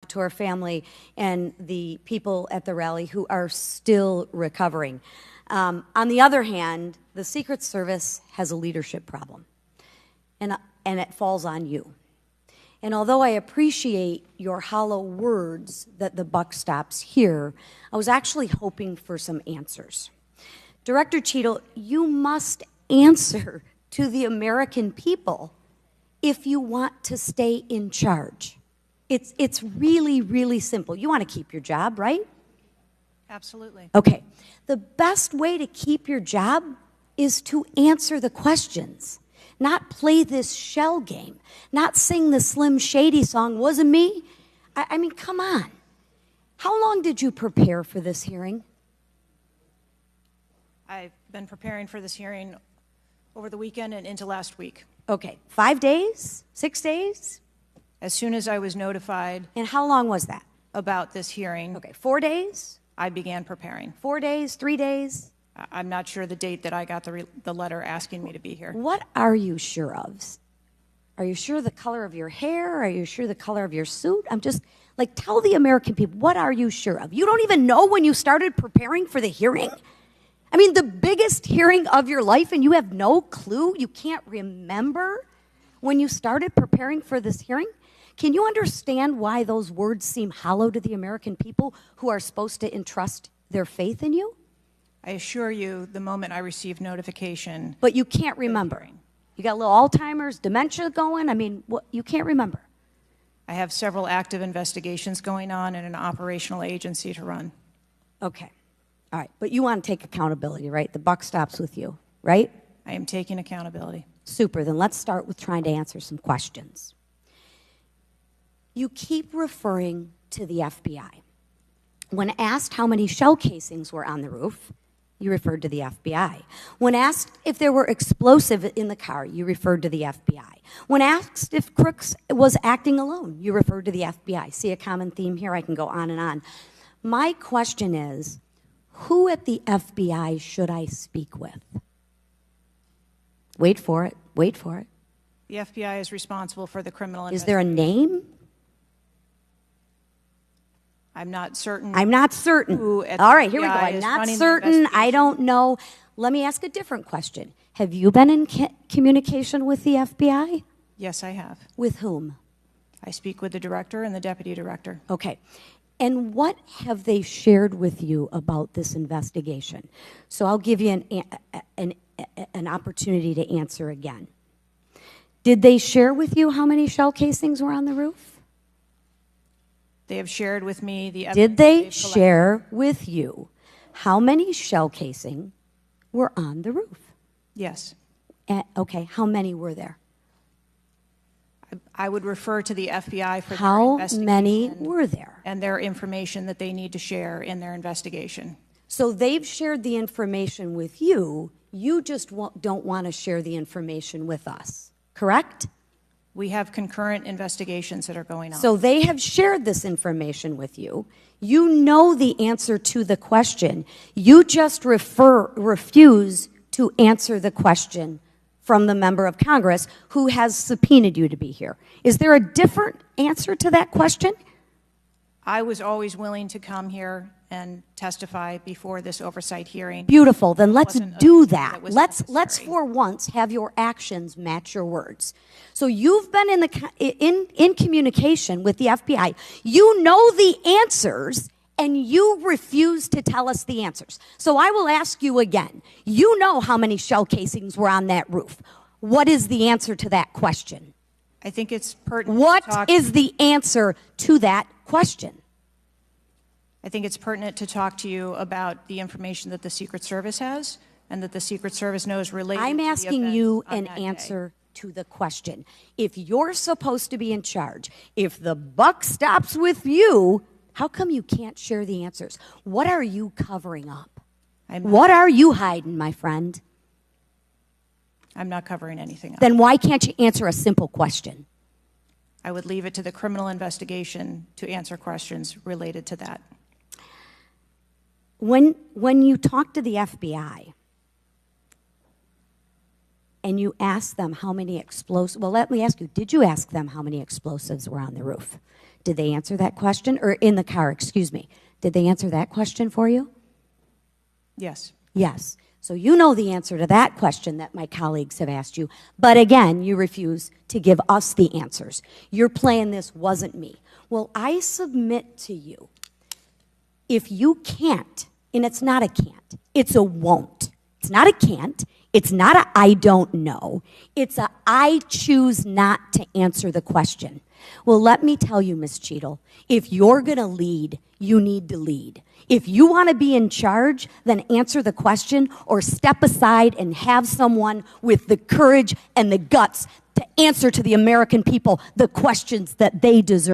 to our family and the people at the rally who are still recovering. On the other hand, the Secret Service has a leadership problem, and it falls on you. And although I appreciate your hollow words that the buck stops here, I was actually hoping for some answers. Director Cheatle, you must answer to the American people if you want to stay in charge. It's really, really simple. You want to keep your job, right? Absolutely. Okay. The best way to keep your job is to answer the questions, not play this shell game, not sing the Slim Shady song, wasn't me. I mean, come on. How long did you prepare for this hearing? I've been preparing for this hearing over the weekend and into last week. Okay, 5 days, 6 days? As soon as I was notified And how long was that? about this hearing, Okay, 4 days? I began preparing. 4 days, 3 days? I'm not sure the date that I got the letter asking me to be here. What are you sure of? Are you sure the color of your hair? Are you sure the color of your suit? I'm just, like, tell the American people, what are you sure of? You don't even know when you started preparing for the hearing? I mean, the biggest hearing of your life, and you have no clue? You can't remember when you started preparing for this hearing? Can you understand why those words seem hollow to the American people who are supposed to entrust their faith in you? I assure you, the moment I received notification. But you can't remember. You got a little Alzheimer's, dementia going? I mean, what, you can't remember. I have several active investigations going on and an operational agency to run. Okay. All right. But you want to take accountability, right? The buck stops with you, right? I am taking accountability. Super. Then let's start with trying to answer some questions. You keep referring to the FBI. When asked how many shell casings were on the roof, you referred to the FBI. When asked if there were explosives in the car, you referred to the FBI. When asked if Crooks was acting alone, you referred to the FBI. See a common theme here? I can go on and on. My question is, who at the FBI should I speak with? Wait for it. Wait for it. The FBI is responsible for the criminal Is there a name? I'm not certain. I'm not certain. Who at All the right, here we go. FBI I'm is not running the certain. I investigation. don't know. Let me ask a different question. Have you been in communication with the FBI? Yes, I have. With whom? I speak with the director and the deputy director. Okay. And what have they shared with you about this investigation? So I'll give you an opportunity to answer again. Did they share with you how many shell casings were on the roof? They have shared with me the evidence. Did they they've collected. share with you how many shell casing were on the roof? Yes. Okay, how many were there? I would refer to the FBI for their How investigation many were there? and their information that they need to share in their investigation. So they've shared the information with you. You just don't want to share the information with us, correct? We have concurrent investigations that are going on. So they have shared this information with you. You know the answer to the question. You just refuse to answer the question from the member of Congress who has subpoenaed you to be here. Is there a different answer to that question? I was always willing to come here and testify before this oversight hearing. Beautiful. Then let's Wasn't a- do that. that was Let's necessary. for once have your actions match your words. So you've been in communication with the FBI. You know the answers, and you refuse to tell us the answers. So I will ask you again. You know how many shell casings were on that roof. What is the answer to that question? I think it's pertinent What to talk. is the answer to that question? I think it's pertinent to talk to you about the information that the Secret Service has and that the Secret Service knows related I'm to the asking events you on an that day. answer to the question. If you're supposed to be in charge, if the buck stops with you, how come you can't share the answers? What are you covering up? What are you hiding, my friend? I'm not covering anything up. Then why can't you answer a simple question? I would leave it to the criminal investigation to answer questions related to that. When you talk to the FBI and you ask them how many explosives, well, let me ask you, did you ask them how many explosives were on the roof? Did they answer that question? Or in the car, excuse me. Did they answer that question for you? Yes. Yes. So you know the answer to that question that my colleagues have asked you. But again, you refuse to give us the answers. You're playing this wasn't me. Well, I submit to you, if you can't, and it's not a can't, it's a won't. It's not a can't. It's not a I don't know. It's a I choose not to answer the question. Well, let me tell you, Ms. Cheatle, if you're going to lead, you need to lead. If you want to be in charge, then answer the question or step aside and have someone with the courage and the guts to answer to the American people the questions that they deserve.